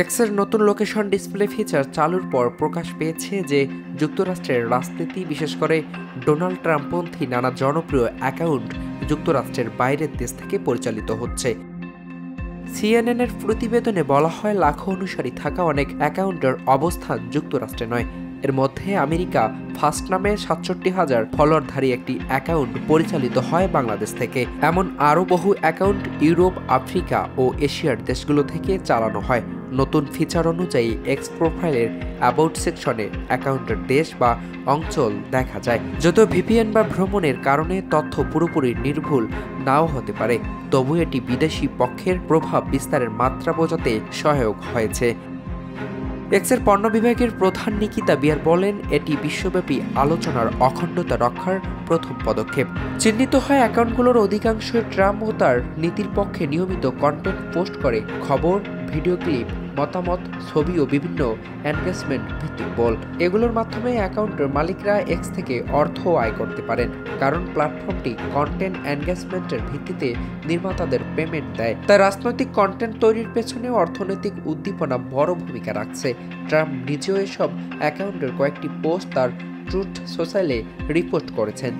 এক্সের নতুন location display feature চালুর পর প্রকাশ পেয়েছে যে যুক্তরাষ্ট্রের রাজনীতি, বিশেষ করে ডোনাল্ড ট্রাম্পপন্থী নানা জনপ্রিয় অ্যাকাউন্ট যুক্তরাষ্ট্রের বাইরের দেশ থেকে পরিচালিত হচ্ছে। সিএনএনের প্রতিবেদনে বলা হয়, লাখো অনুসারী থাকা অনেক অ্যাকাউন্টের অবস্থান যুক্তরাষ্ট্রে নয়। এর মধ্যে আমেরিকা ফার্স্ট নামে ৬৭,০০০ ফলোয়ারধারী একটি অ্যাকাউন্ট পরিচালিত হয় বাংলাদেশ থেকে। এমন আরও বহু অ্যাকাউন্ট ইউরোপ, আফ্রিকা ও এশিয়ার দেশগুলো থেকে চালানো হয়। নতুন ফিচার অনুযায়ী এক্স প্রোফাইলের অ্যাবাউট সেকশনে অ্যাকাউন্টের দেশ বা অঞ্চল দেখা যায়। যদিও ভিপিএন বা ভ্রমণের কারণে তথ্য পুরোপুরি নির্ভুল নাও হতে পারে, তবু এটি বিদেশি পক্ষের প্রভাব বিস্তারের মাত্রা বোঝাতে সহায়ক হয়েছে। এক্সের পণ্য বিভাগের প্রধান নিকিতা বিয়ার বলেন, এটি বিশ্বব্যাপী আলোচনার অখণ্ডতা রক্ষার প্রথম পদক্ষেপ। চিহ্নিত হয় অ্যাকাউন্টগুলোর অধিকাংশ ট্রাম্প ও তার নীতির পক্ষে নিয়মিত কন্টেন্ট পোস্ট করে। খবর, ভিডিও ক্লিপ, মতামত, ছবি ও বিভিন্ন এনগেজমেন্ট ভিত্তিক পোল। এগুলোর মাধ্যমে অ্যাকাউন্টের মালিকরা এক্স থেকে অর্থ আয় করতে পারেন, কারণ প্ল্যাটফর্মটি কন্টেন্ট এনগেজমেন্টের ভিত্তিতে নির্মাতাদের পেমেন্ট দেয়। তাই রাজনৈতিক কন্টেন্ট তৈরির পেছনে অর্থনৈতিক উদ্দীপনা বড় ভূমিকা রাখছে। ট্রাম্প নিজেও এসব অ্যাকাউন্টের কয়েকটি পোস্ট তার ট্রুথ সোশ্যালে রিপোস্ট করেছেন।